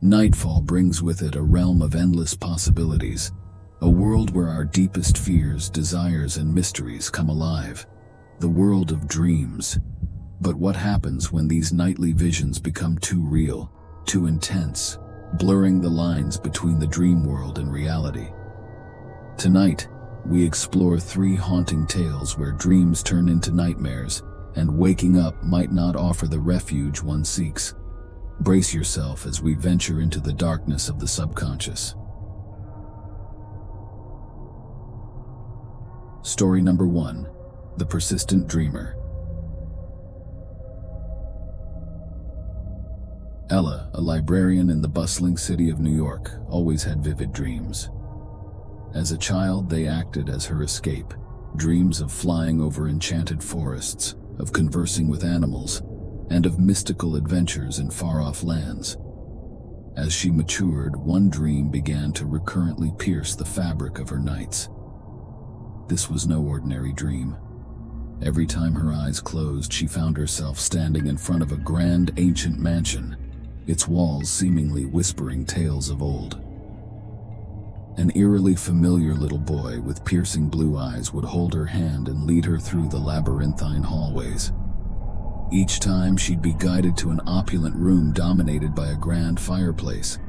Nightfall brings with it a realm of endless possibilities, a world where our deepest fears, desires, and mysteries come alive. The world of dreams. But what happens when these nightly visions become too real, too intense, blurring the lines between the dream world and reality? Tonight, we explore 3 haunting tales where dreams turn into nightmares, and waking up might not offer the refuge one seeks. Brace yourself as we venture into the darkness of the subconscious. Story number 1. The Persistent Dreamer. Ella, a librarian in the bustling city of New York, always had vivid dreams. As a child, they acted as her escape, dreams of flying over enchanted forests, of conversing with animals, and of mystical adventures in far-off lands. As she matured, one dream began to recurrently pierce the fabric of her nights. This was no ordinary dream. Every time her eyes closed, she found herself standing in front of a grand, ancient mansion, its walls seemingly whispering tales of old. An eerily familiar little boy with piercing blue eyes would hold her hand and lead her through the labyrinthine hallways. Each time, she'd be guided to an opulent room dominated by a grand fireplace.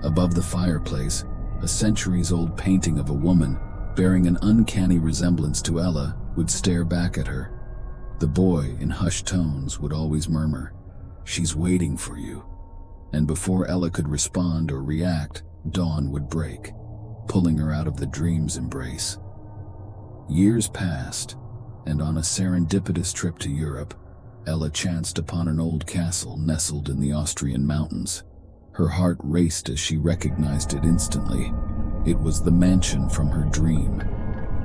Above the fireplace, a centuries-old painting of a woman, bearing an uncanny resemblance to Ella, would stare back at her. The boy, in hushed tones, would always murmur, "She's waiting for you." And before Ella could respond or react, dawn would break, pulling her out of the dream's embrace. Years passed, and on a serendipitous trip to Europe, Ella chanced upon an old castle nestled in the Austrian mountains. Her heart raced as she recognized it instantly. It was the mansion from her dream,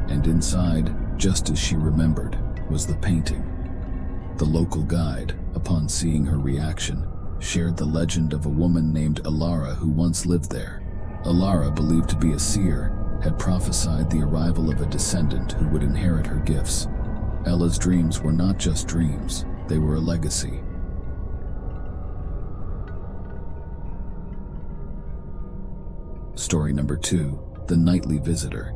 and inside, just as she remembered, was the painting. The local guide, upon seeing her reaction, shared the legend of a woman named Alara who once lived there. Alara, believed to be a seer, had prophesied the arrival of a descendant who would inherit her gifts. Ella's dreams were not just dreams, they were a legacy. Story number 2. The Nightly Visitor.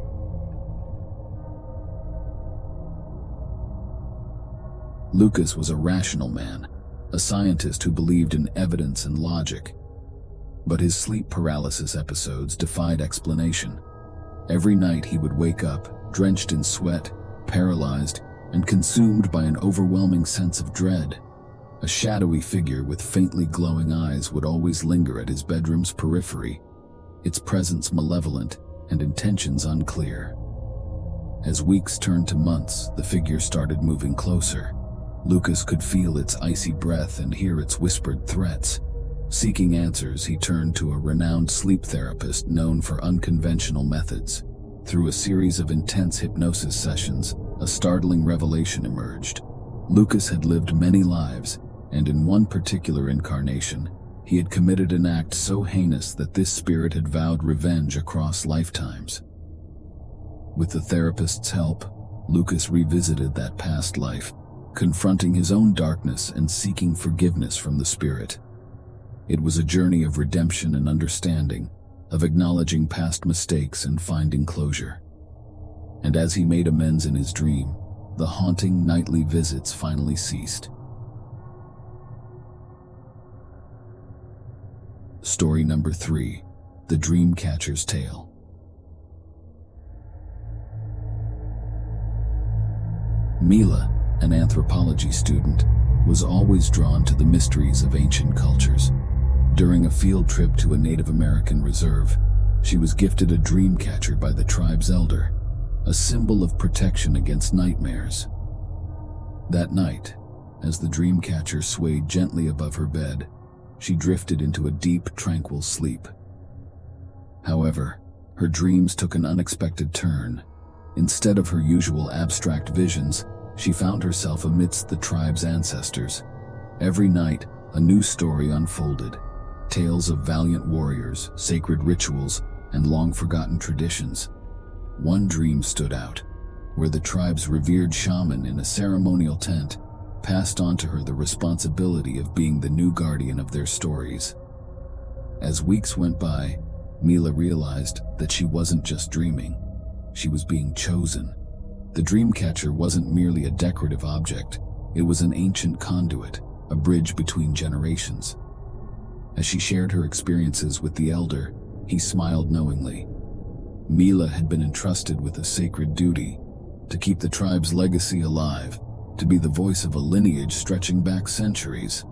Lucas was a rational man, a scientist who believed in evidence and logic. But his sleep paralysis episodes defied explanation. Every night he would wake up, drenched in sweat, paralyzed, and consumed by an overwhelming sense of dread. A shadowy figure with faintly glowing eyes would always linger at his bedroom's periphery, its presence malevolent and intentions unclear. As weeks turned to months, the figure started moving closer. Lucas could feel its icy breath and hear its whispered threats. Seeking answers, he turned to a renowned sleep therapist known for unconventional methods. Through a series of intense hypnosis sessions, a startling revelation emerged. Lucas had lived many lives, and in one particular incarnation, he had committed an act so heinous that this spirit had vowed revenge across lifetimes. With the therapist's help, Lucas revisited that past life, confronting his own darkness and seeking forgiveness from the spirit. It was a journey of redemption and understanding, of acknowledging past mistakes and finding closure. And as he made amends in his dream, the haunting nightly visits finally ceased. Story number 3. The Dreamcatcher's Tale. Mila, an anthropology student, was always drawn to the mysteries of ancient cultures. During a field trip to a Native American reserve, she was gifted a dream catcher by the tribe's elder, a symbol of protection against nightmares. That night, as the dream catcher swayed gently above her bed, she drifted into a deep, tranquil sleep. However, her dreams took an unexpected turn. Instead of her usual abstract visions, she found herself amidst the tribe's ancestors. Every night, a new story unfolded. Tales of valiant warriors, sacred rituals, and long-forgotten traditions. One dream stood out, where the tribe's revered shaman in a ceremonial tent passed on to her the responsibility of being the new guardian of their stories. As weeks went by, Mila realized that she wasn't just dreaming. She was being chosen. The Dreamcatcher wasn't merely a decorative object. It was an ancient conduit, a bridge between generations. As she shared her experiences with the Elder, he smiled knowingly. Mila had been entrusted with a sacred duty, to keep the tribe's legacy alive, to be the voice of a lineage stretching back centuries.